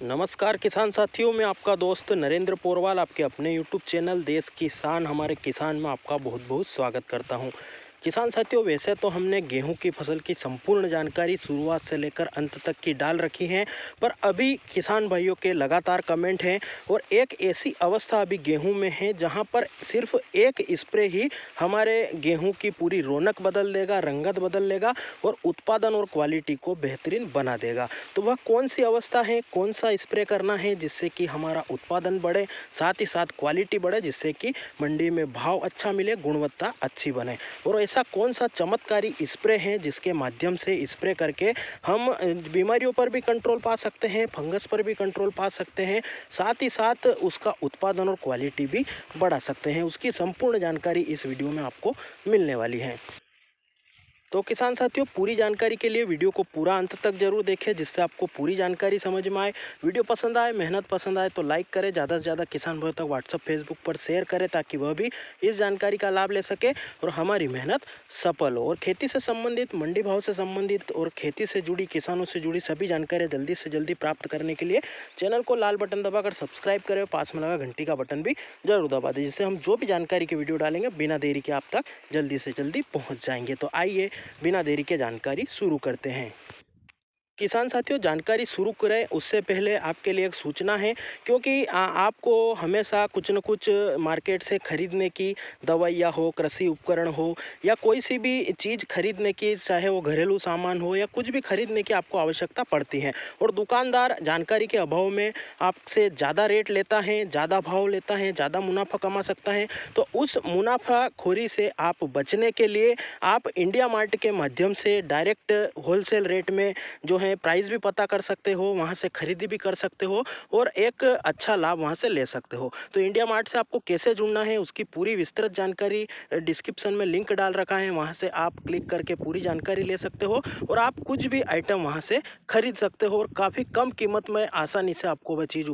नमस्कार किसान साथियों, मैं आपका दोस्त नरेंद्र पोरवाल आपके अपने यूट्यूब चैनल देश किसान हमारे किसान में आपका बहुत बहुत स्वागत करता हूं। किसान साथियों, वैसे तो हमने गेहूं की फसल की संपूर्ण जानकारी शुरुआत से लेकर अंत तक की डाल रखी है, पर अभी किसान भाइयों के लगातार कमेंट हैं और एक ऐसी अवस्था अभी गेहूं में है जहां पर सिर्फ एक स्प्रे ही हमारे गेहूं की पूरी रौनक बदल देगा, रंगत बदल देगा और उत्पादन और क्वालिटी को बेहतरीन बना देगा। तो वह कौन सी अवस्था है, कौन सा स्प्रे करना है जिससे कि हमारा उत्पादन बढ़े, साथ ही साथ क्वालिटी बढ़े, जिससे कि मंडी में भाव अच्छा मिले, गुणवत्ता अच्छी बने। और ऐसा कौन सा चमत्कारी स्प्रे है जिसके माध्यम से स्प्रे करके हम बीमारियों पर भी कंट्रोल पा सकते हैं, फंगस पर भी कंट्रोल पा सकते हैं, साथ ही साथ उसका उत्पादन और क्वालिटी भी बढ़ा सकते हैं। उसकी संपूर्ण जानकारी इस वीडियो में आपको मिलने वाली है। तो किसान साथियों, पूरी जानकारी के लिए वीडियो को पूरा अंत तक जरूर देखें, जिससे आपको पूरी जानकारी समझ में आए। वीडियो पसंद आए, मेहनत पसंद आए तो लाइक करें, ज़्यादा से ज़्यादा किसान भाइयों तक व्हाट्सअप फेसबुक पर शेयर करें ताकि वह भी इस जानकारी का लाभ ले सके और हमारी मेहनत सफल हो। और खेती से संबंधित, मंडी भाव से संबंधित और खेती से जुड़ी, किसानों से जुड़ी सभी जानकारियाँ जल्दी से जल्दी प्राप्त करने के लिए चैनल को लाल बटन दबाकर सब्सक्राइब करें, पास में लगा घंटी का बटन भी जरूर दबा दें, जिससे हम जो भी जानकारी की वीडियो डालेंगे बिना देरी के आप तक जल्दी से जल्दी पहुँच जाएंगे। तो आइए बिना देरी के जानकारी शुरू करते हैं। किसान साथियों, जानकारी शुरू करें उससे पहले आपके लिए एक सूचना है, क्योंकि आपको हमेशा कुछ न कुछ मार्केट से खरीदने की, दवाइयाँ हो, कृषि उपकरण हो या कोई सी भी चीज़ खरीदने की, चाहे वो घरेलू सामान हो या कुछ भी खरीदने की आपको आवश्यकता पड़ती है। और दुकानदार जानकारी के अभाव में आपसे ज़्यादा रेट लेता है, ज़्यादा भाव लेता है, ज़्यादा मुनाफा कमा सकता है। तो उस मुनाफाखोरी से आप बचने के लिए आप इंडिया मार्ट के माध्यम से डायरेक्ट होलसेल रेट में जो है प्राइस भी पता कर सकते हो, वहाँ से खरीदी भी कर सकते हो और एक अच्छा लाभ वहाँ से ले सकते हो। तो इंडिया मार्ट से आपको कैसे जुड़ना है उसकी पूरी विस्तृत जानकारी डिस्क्रिप्शन में लिंक डाल रखा है, वहाँ से आप क्लिक करके पूरी जानकारी ले सकते हो और आप कुछ भी आइटम वहाँ से खरीद सकते हो और काफ़ी कम कीमत में आसानी से आपको वह चीज़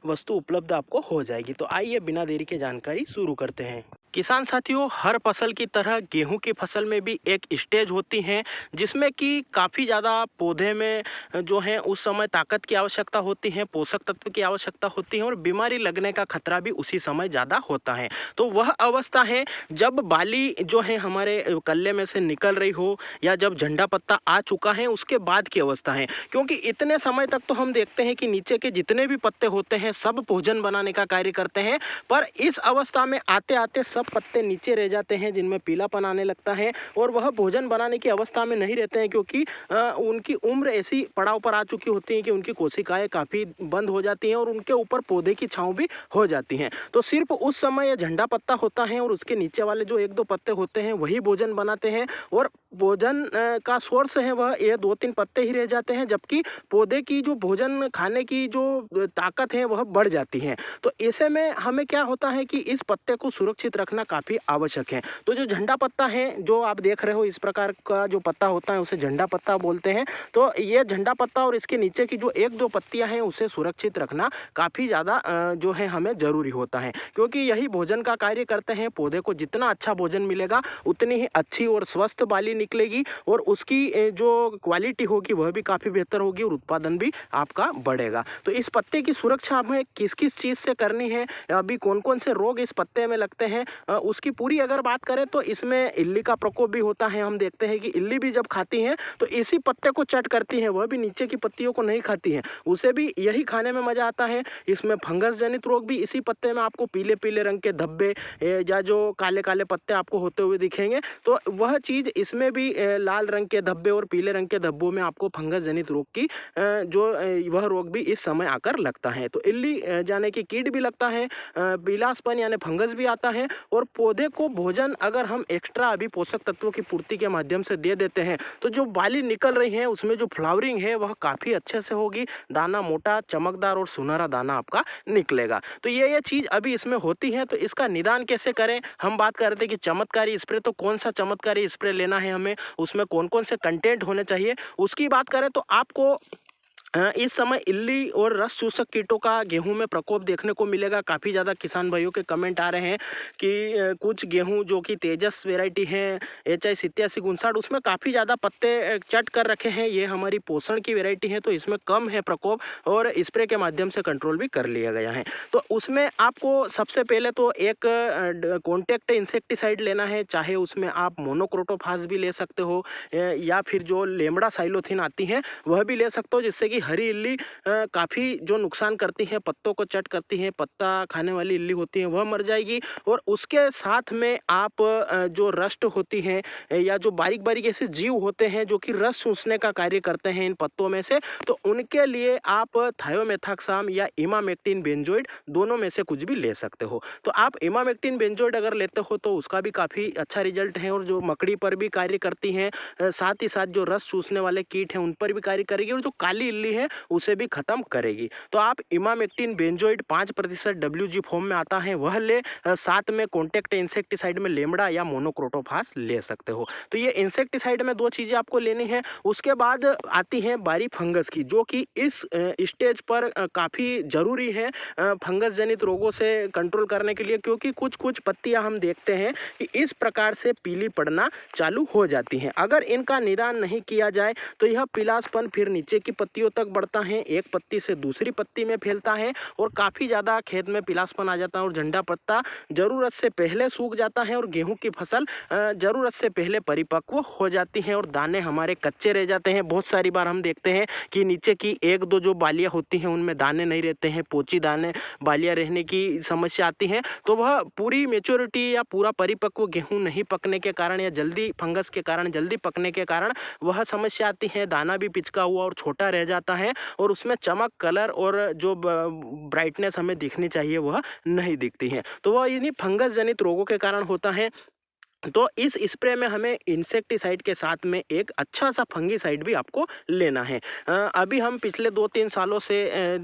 वस्तु उपलब्ध आपको हो जाएगी। तो आइए बिना देरी के जानकारी शुरू करते हैं। किसान साथियों, हर फसल की तरह गेहूं की फसल में भी एक स्टेज होती है जिसमें कि काफ़ी ज़्यादा पौधे में जो है उस समय ताकत की आवश्यकता होती है, पोषक तत्व की आवश्यकता होती है और बीमारी लगने का खतरा भी उसी समय ज़्यादा होता है। तो वह अवस्था है जब बाली जो है हमारे कल्ले में से निकल रही हो या जब झंडा पत्ता आ चुका है, उसके बाद की अवस्था है। क्योंकि इतने समय तक तो हम देखते हैं कि नीचे के जितने भी पत्ते होते हैं सब भोजन बनाने का कार्य करते हैं, पर इस अवस्था में आते आते सब पत्ते नीचे रह जाते हैं जिनमें पीलापन आने लगता है और वह भोजन बनाने की अवस्था में नहीं रहते हैं, क्योंकि उनकी उम्र ऐसी पड़ाव पर आ चुकी होती है कि उनकी कोशिकाएं काफ़ी बंद हो जाती हैं और उनके ऊपर पौधे की छांव भी हो जाती हैं। तो सिर्फ उस समय यह झंडा पत्ता होता है और उसके नीचे वाले जो एक दो पत्ते होते हैं वही भोजन बनाते हैं और भोजन का सोर्स है वह ये दो तीन पत्ते ही रह जाते हैं, जबकि पौधे की जो भोजन खाने की जो ताकत है वह बढ़ जाती है। तो ऐसे में हमें क्या होता है कि इस पत्ते को सुरक्षित रखना काफ़ी आवश्यक है। तो जो झंडा पत्ता है जो आप देख रहे हो, इस प्रकार का जो पत्ता होता है उसे झंडा पत्ता बोलते हैं। तो ये झंडा पत्ता और इसके नीचे की जो एक दो पत्तियां हैं उसे सुरक्षित रखना काफ़ी ज़्यादा जो है हमें ज़रूरी होता है, क्योंकि यही भोजन का कार्य करते हैं। पौधे को जितना अच्छा भोजन मिलेगा उतनी ही अच्छी और स्वस्थ बाली निकलेगी और उसकी जो क्वालिटी होगी वह भी काफ़ी बेहतर होगी और उत्पादन भी आपका बढ़ेगा। तो इस पत्ते की सुरक्षा हमें किस किस चीज़ से करनी है, अभी कौन कौन से रोग इस पत्ते में लगते हैं, उसकी पूरी अगर बात करें तो इसमें इल्ली का प्रकोप भी होता है। हम देखते हैं कि इल्ली भी जब खाती हैं तो इसी पत्ते को चट करती हैं, वह भी नीचे की पत्तियों को नहीं खाती हैं, उसे भी यही खाने में मजा आता है। इसमें फंगस जनित रोग भी इसी पत्ते में आपको पीले पीले रंग के धब्बे या जो काले काले पत्ते आपको होते हुए दिखेंगे, तो वह चीज़ इसमें भी लाल रंग के धब्बे और पीले रंग के धब्बों में आपको फंगस जनित रोग की जो वह रोग भी इस समय आकर लगता है। तो इल्ली जाने की कीट भी लगता है, पीलापन यानी फंगस भी आता है और पौधे को भोजन अगर हम एक्स्ट्रा अभी पोषक तत्वों की पूर्ति के माध्यम से दे देते हैं तो जो बाली निकल रही है उसमें जो फ्लावरिंग है वह काफ़ी अच्छे से होगी, दाना मोटा चमकदार और सुनहरा दाना आपका निकलेगा। तो ये चीज़ अभी इसमें होती है। तो इसका निदान कैसे करें, हम बात कर रहे थे कि चमत्कारी स्प्रे, तो कौन सा चमत्कारी स्प्रे लेना है हमें, उसमें कौन कौन से कंटेंट होने चाहिए, उसकी बात करें तो आपको इस समय इल्ली और रस चूसक कीटों का गेहूं में प्रकोप देखने को मिलेगा। काफ़ी ज़्यादा किसान भाइयों के कमेंट आ रहे हैं कि कुछ गेहूं जो कि तेजस वैरायटी है HI8759 उसमें काफ़ी ज़्यादा पत्ते चट कर रखे हैं। ये हमारी पोषण की वैरायटी है तो इसमें कम है प्रकोप और स्प्रे के माध्यम से कंट्रोल भी कर लिया गया है। तो उसमें आपको सबसे पहले तो एक कॉन्टैक्ट इंसेक्टिसाइड लेना है, चाहे उसमें आप मोनोक्रोटोफास भी ले सकते हो या फिर जो लेमड़ा साइलोथिन आती है वह भी ले सकते हो, जिससे कि हरी इल्ली काफ़ी जो नुकसान करती हैं, पत्तों को चट करती हैं, पत्ता खाने वाली इल्ली होती है वह मर जाएगी। और उसके साथ में आप जो रस्ट होती हैं या जो बारीक बारीक ऐसे जीव होते हैं जो कि रस चूसने का कार्य करते हैं इन पत्तों में से, तो उनके लिए आप थायोमेथाक्साम या इमामेक्टिन बेंजोइड दोनों में से कुछ भी ले सकते हो। तो आप इमामेक्टिन बेंजोइड अगर लेते हो तो उसका भी काफ़ी अच्छा रिजल्ट है और जो मकड़ी पर भी कार्य करती हैं, साथ ही साथ जो रस चूसने वाले कीट हैं उन पर भी कार्य करेगी और जो काली इल्ली है उसे भी खत्म करेगी। तो आप इमामेक्टिन बेंजोइड 5% WG फॉर्म में आता है वह ले, साथ में कॉन्टैक्ट इंसेक्टिसाइड में लेमड़ा या मोनोक्रोटोफास ले सकते हो। तो ये इंसेक्टिसाइड में 2 चीज़ें आपको लेनी है। उसके बाद आती है बारी फंगस की, जो कि इस स्टेज पर काफ़ी ज़रूरी है फंगस जनित रोगों से कंट्रोल करने के लिए, क्योंकि कुछ कुछ पत्तियां हम देखते हैं कि इस प्रकार से पीली पड़ना चालू हो जाती हैं। अगर इनका निदान नहीं किया जाए तो यह पीलासपन फिर नीचे की पत्तियों तक बढ़ता है, एक पत्ती से दूसरी पत्ती में फैलता है और काफ़ी ज़्यादा खेत में पीलासपन आ जाता है और झंडा पत्ता ज़रूरत से पहले सूख जाता है और गेहूं की फसल ज़रूरत से पहले परिपक्व हो जाती है और दाने हमारे कच्चे रह जाते हैं। बहुत सारी बार हम देखते हैं कि नीचे की 1-2 जो बालियाँ होती हैं उनमें दाने नहीं रहते हैं, पोची दाने बालियाँ रहने की समस्या आती है। तो वह पूरी मेच्योरिटी या पूरा परिपक्व गेहूं नहीं पकने के कारण या जल्दी फंगस के कारण, जल्दी पकने के कारण वह समस्या आती है। दाना भी पिचका हुआ और छोटा रह जाता है और उसमें चमक, कलर और जो ब्राइटनेस हमें दिखनी चाहिए वह नहीं दिखती है। तो वह इन्हीं फंगस जनित रोगों के कारण होता है। तो इस स्प्रे में हमें इंसेक्टिसाइड के साथ में एक अच्छा सा फंगीसाइड भी आपको लेना है। अभी हम पिछले 2-3 सालों से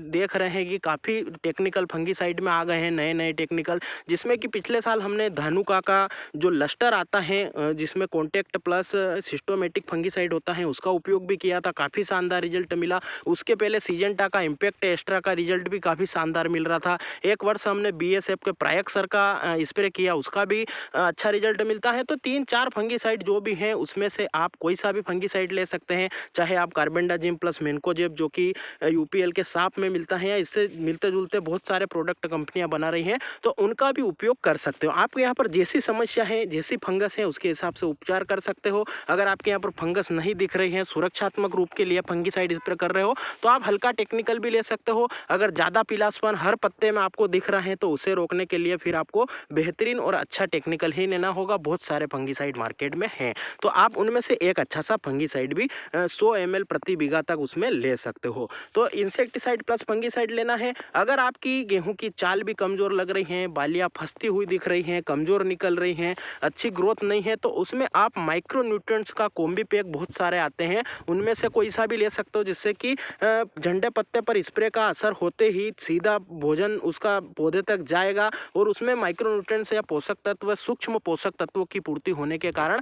देख रहे हैं कि काफ़ी टेक्निकल फंगीसाइड में आ गए हैं, नए नए टेक्निकल, जिसमें कि पिछले साल हमने धानुका का जो लस्टर आता है जिसमें कॉन्टैक्ट प्लस सिस्टोमेटिक फंगीसाइड होता है उसका उपयोग भी किया था, काफ़ी शानदार रिजल्ट मिला। उसके पहले सीजेंटा का इम्पैक्ट एक्स्ट्रा का रिजल्ट भी काफ़ी शानदार मिल रहा था। एक वर्ष हमने BSF के प्रायक्सर का स्प्रे किया, उसका भी अच्छा रिजल्ट मिलता है। तो 3-4 फंगीसाइड जो भी हैं उसमें से आप कोई सा भी फंगीसाइड ले सकते हैं, चाहे आप कार्बेंडाजिम प्लस मेनकोजेब जो कि UPL के साप में मिलता है या इससे मिलते जुलते बहुत सारे प्रोडक्ट कंपनियां बना रही हैं, तो उनका भी उपयोग कर सकते हो। आपके यहाँ पर जैसी समस्या है, जैसी फंगस है उसके हिसाब से उपचार कर सकते हो। अगर आपके यहाँ पर फंगस नहीं दिख रही है, सुरक्षात्मक रूप के लिए फंगीसाइड स्प्रे कर रहे हो तो आप हल्का टेक्निकल भी ले सकते हो। अगर ज़्यादा पीलासपन हर पत्ते में आपको दिख रहा है तो उसे रोकने के लिए फिर आपको बेहतरीन और अच्छा टेक्निकल ही लेना होगा। बहुत सारे फंगीसाइड मार्केट में हैं, तो आप उनमें से एक अच्छा सा फंगीसाइड भी 100 ml प्रति बीघा तक उसमें ले सकते हो। तो इंसेक्टिसाइड प्लस फंगीसाइड लेना है। अगर आपकी गेहूं की चाल भी कमजोर लग रही हैं, बालियां फंसती हुई दिख रही हैं, कमजोर निकल रही हैं, अच्छी ग्रोथ नहीं है, तो उसमें आप माइक्रो न्यूट्रिएंट्स का कॉम्बी पैक बहुत सारे आते हैं, उनमें से कोई सा भी ले सकते हो, जिससे कि झंडे पत्ते पर स्प्रे का असर होते ही सीधा भोजन उसका पौधे तक जाएगा और उसमें माइक्रो न्यूट्रिएंट्स या पोषक तत्व, सूक्ष्म पोषक तत्वों की पूर्ति होने के कारण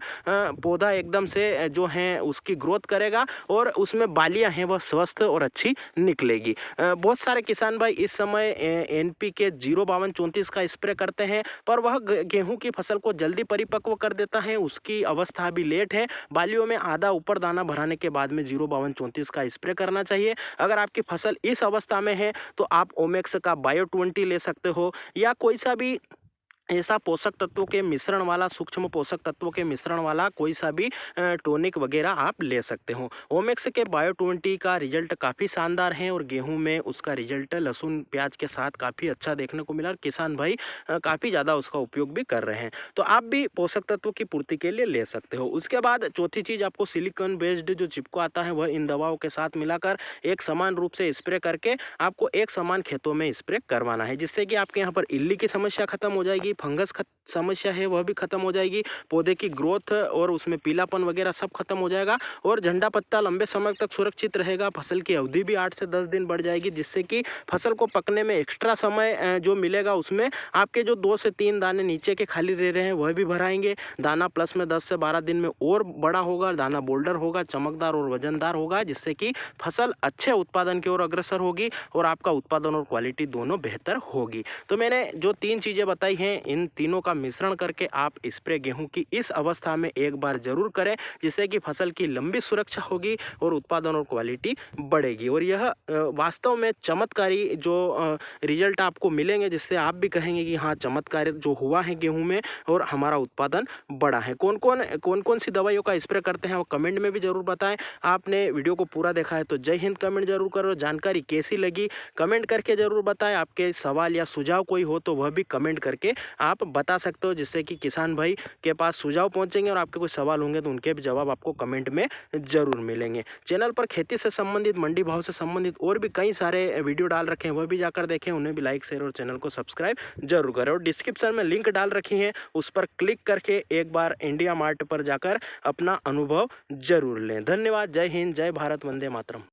पौधा एकदम से जो है उसकी ग्रोथ करेगा और उसमें बालियां हैं वह स्वस्थ और अच्छी निकलेगी। बहुत सारे किसान भाई इस समय NPK 05234 का स्प्रे करते हैं, पर वह गेहूं की फसल को जल्दी परिपक्व कर देता है, उसकी अवस्था भी लेट है। बालियों में आधा ऊपर दाना भराने के बाद में 05234 का स्प्रे करना चाहिए। अगर आपकी फसल इस अवस्था में है तो आप ओमेक्स का बायो 20 ले सकते हो या कोई सा भी ऐसा पोषक तत्वों के मिश्रण वाला, सूक्ष्म पोषक तत्वों के मिश्रण वाला कोई सा भी टॉनिक वगैरह आप ले सकते हो। ओमेक्स के बायो 20 का रिजल्ट काफ़ी शानदार है और गेहूं में उसका रिजल्ट लहसुन प्याज के साथ काफ़ी अच्छा देखने को मिला और किसान भाई काफ़ी ज़्यादा उसका उपयोग भी कर रहे हैं। तो आप भी पोषक तत्वों की पूर्ति के लिए ले सकते हो। उसके बाद चौथी चीज़, आपको सिलिकॉन बेस्ड जो चिपको आता है वह इन दवाओं के साथ मिलाकर एक समान रूप से स्प्रे करके आपको एक समान खेतों में स्प्रे करवाना है, जिससे कि आपके यहाँ पर इल्ली की समस्या खत्म हो जाएगी, फंगस समस्या है वह भी खत्म हो जाएगी, पौधे की ग्रोथ और उसमें पीलापन वगैरह सब खत्म हो जाएगा और झंडा पत्ता लंबे समय तक सुरक्षित रहेगा। फसल की अवधि भी 8 से 10 दिन बढ़ जाएगी, जिससे कि फसल को पकने में एक्स्ट्रा समय जो मिलेगा उसमें आपके जो 2 से 3 दाने नीचे के खाली रह रहे हैं वह भी भराएंगे। दाना प्लस में 10 से 12 दिन में और बड़ा होगा, दाना बोल्डर होगा, चमकदार और वजनदार होगा, जिससे कि फसल अच्छे उत्पादन की ओर अग्रसर होगी और आपका उत्पादन और क्वालिटी दोनों बेहतर होगी। तो मैंने जो 3 चीज़ें बताई हैं, इन तीनों का मिश्रण करके आप स्प्रे गेहूं की इस अवस्था में एक बार जरूर करें, जिससे कि फसल की लंबी सुरक्षा होगी और उत्पादन और क्वालिटी बढ़ेगी। और यह वास्तव में चमत्कारी जो रिजल्ट आपको मिलेंगे, जिससे आप भी कहेंगे कि हाँ चमत्कार जो हुआ है गेहूं में और हमारा उत्पादन बढ़ा है। कौन कौन सी दवाइयों का स्प्रे करते हैं वो कमेंट में भी जरूर बताएं। आपने वीडियो को पूरा देखा है तो जय हिंद कमेंट जरूर करो। जानकारी कैसी लगी कमेंट करके जरूर बताएं। आपके सवाल या सुझाव कोई हो तो वह भी कमेंट करके आप बता सकते हो, जिससे कि किसान भाई के पास सुझाव पहुंचेंगे और आपके कोई सवाल होंगे तो उनके भी जवाब आपको कमेंट में जरूर मिलेंगे। चैनल पर खेती से संबंधित, मंडी भाव से संबंधित और भी कई सारे वीडियो डाल रखे हैं, वह भी जाकर देखें, उन्हें भी लाइक शेयर और चैनल को सब्सक्राइब जरूर करें। और डिस्क्रिप्शन में लिंक डाल रखी है, उस पर क्लिक करके एक बार इंडिया मार्ट पर जाकर अपना अनुभव जरूर लें। धन्यवाद। जय हिंद, जय भारत, वंदे मातरम।